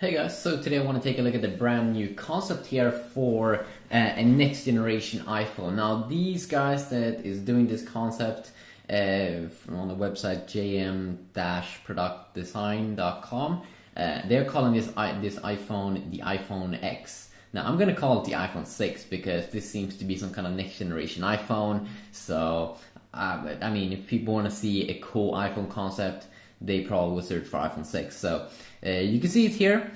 Hey guys, so today I want to take a look at the brand new concept here for a next generation iPhone. Now these guys that is doing this concept on the website jm-productdesign.com, they're calling this iPhone the iPhone X. Now I'm gonna call it the iPhone 6 because this seems to be some kind of next generation iPhone. So I mean, if people want to see a cool iPhone concept, they probably will search for iPhone 6. So you can see it here.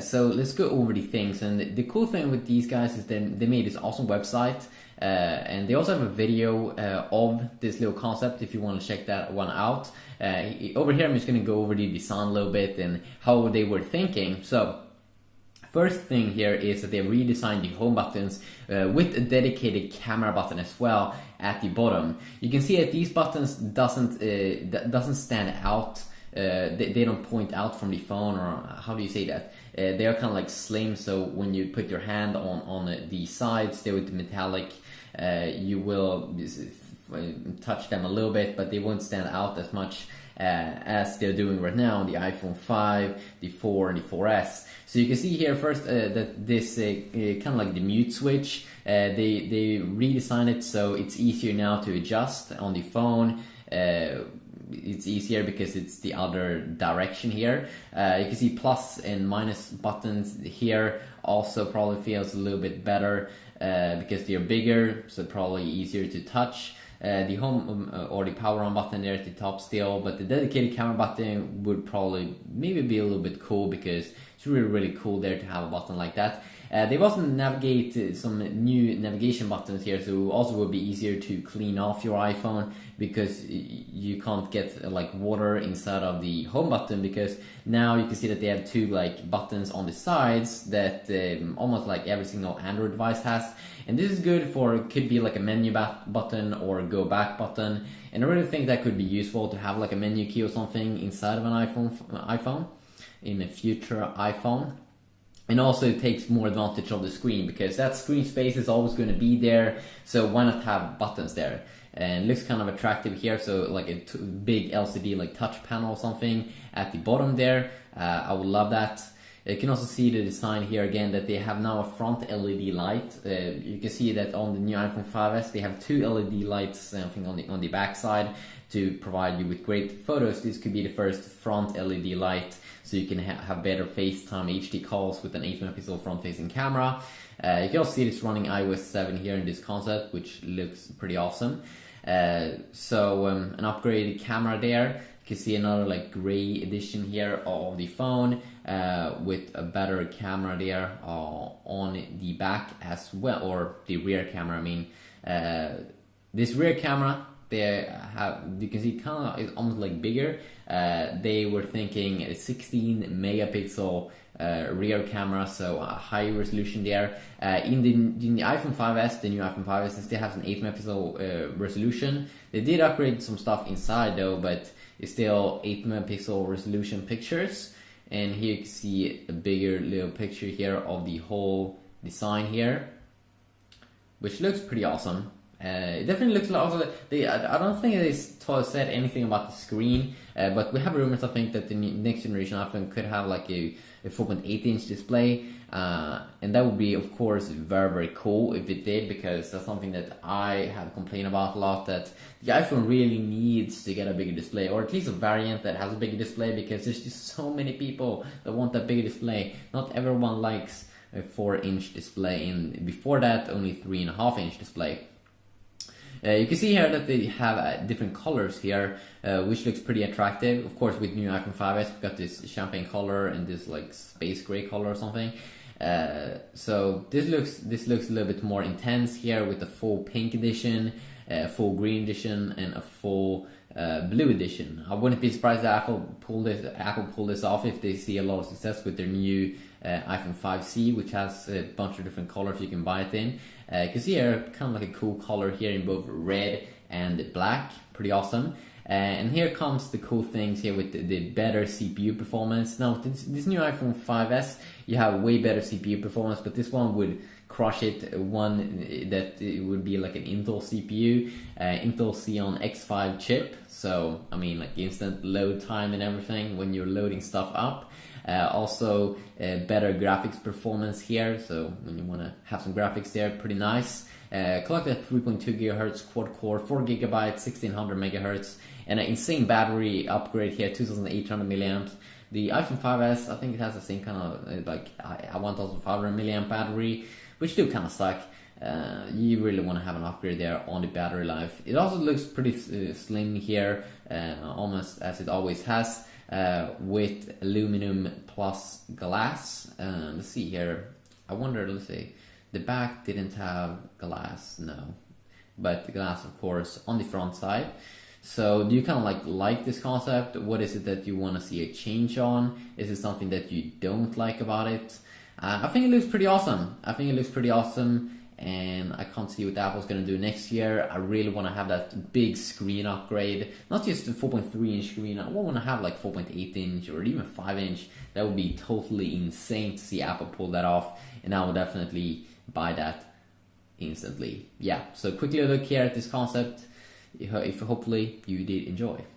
So let's go over the things. And the cool thing with these guys is they made this awesome website. And they also have a video of this little concept if you want to check that one out. Over here I'm just going to go over the design a little bit and how they were thinking. So first thing here is that they redesigned the home buttons with a dedicated camera button as well at the bottom. You can see that these buttons doesn't stand out. They don't point out from the phone, or how do you say that? They are kind of like slim, so when you put your hand on the sides there with the metallic, you will touch them a little bit, but they won't stand out as much as they're doing right now on the iPhone 5, the 4 and the 4S. So you can see here first that this kind of like the mute switch, they redesigned it so it's easier now to adjust on the phone. It's easier because it's the other direction here. You can see plus and minus buttons here also probably feels a little bit better because they're bigger, so probably easier to touch. The home or the power on button there at the top still, but the dedicated camera button would probably maybe be a little bit cool because it's really cool there to have a button like that. They've also navigated some new navigation buttons here, so also will be easier to clean off your iPhone because you can't get like water inside of the home button, because now you can see that they have two like buttons on the sides that almost like every single Android device has. And this is good for, it could be like a menu button or a go back button, and I really think that could be useful to have like a menu key or something inside of an iPhone in a future iPhone. And also it takes more advantage of the screen because that screen space is always going to be there, so why not have buttons there? And it looks kind of attractive here, so like a big LCD like touch panel or something at the bottom there. I would love that. You can also see the design here again, that they have now a front LED light. You can see that on the new iPhone 5S they have two LED lights, I think on the back side, to provide you with great photos. This could be the first front LED light, so you can have better FaceTime HD calls with an 8-megapixel front-facing camera. You can also see this running iOS 7 here in this concept, which looks pretty awesome. So an upgraded camera there. You can see another like gray edition here of the phone with a better camera there on the back as well, or the rear camera. I mean, this rear camera, you can see kind of is almost like bigger. They were thinking a 16 megapixel rear camera, so a high resolution there. In the iPhone 5S, the new iPhone 5S, it still has an 8 megapixel resolution. They did upgrade some stuff inside though, but it's still 8 megapixel resolution pictures. And here you can see a bigger little picture here of the whole design here, which looks pretty awesome. It definitely looks like also I don't think they said anything about the screen, but we have rumors I think that the next generation iPhone could have like a 4.8 inch display, and that would be of course very cool if it did, because that's something that I have complained about a lot, that the iPhone really needs to get a bigger display, or at least a variant that has a bigger display, because there's just so many people that want that bigger display. Not everyone likes a 4-inch display, and before that only 3.5-inch display. You can see here that they have different colors here, which looks pretty attractive. Of course, with new iPhone 5S, we've got this champagne color and this like space gray color or something. So this looks a little bit more intense here with the full pink edition, full green edition, and a full blue edition. I wouldn't be surprised that Apple pull this off if they see a lot of success with their new iPhone 5C, which has a bunch of different colors you can buy it in. You can see here kind of like a cool color here in both red and black, pretty awesome. And here comes the cool things here with the better CPU performance. Now this new iPhone 5S, you have way better CPU performance, but this one would crush it. One that it would be like an Intel CPU, Intel Xeon X5 chip. So I mean, like instant load time and everything when you're loading stuff up. Also, better graphics performance here. So when you want to have some graphics there, pretty nice. Clocked at 3.2 gigahertz quad core, 4 gigabytes, 1600 megahertz, and an insane battery upgrade here, 2800 milliamps. The iPhone 5s, I think it has the same kind of like a 1500 milliamp battery, which do kind of suck. You really want to have an upgrade there on the battery life. It also looks pretty slim here, almost as it always has, with aluminum plus glass. Let's see here. I wonder, let's see. The back didn't have glass, no. But the glass, of course, on the front side. So do you kind of like this concept? What is it that you want to see a change on? Is it something that you don't like about it? I think it looks pretty awesome. And I can't see what Apple's going to do next year. I really want to have that big screen upgrade. Not just a 4.3 inch screen. I want to have like 4.8 inch or even 5 inch. That would be totally insane to see Apple pull that off. And I will definitely buy that instantly. Yeah, so quickly look here at this concept. If hopefully you did enjoy.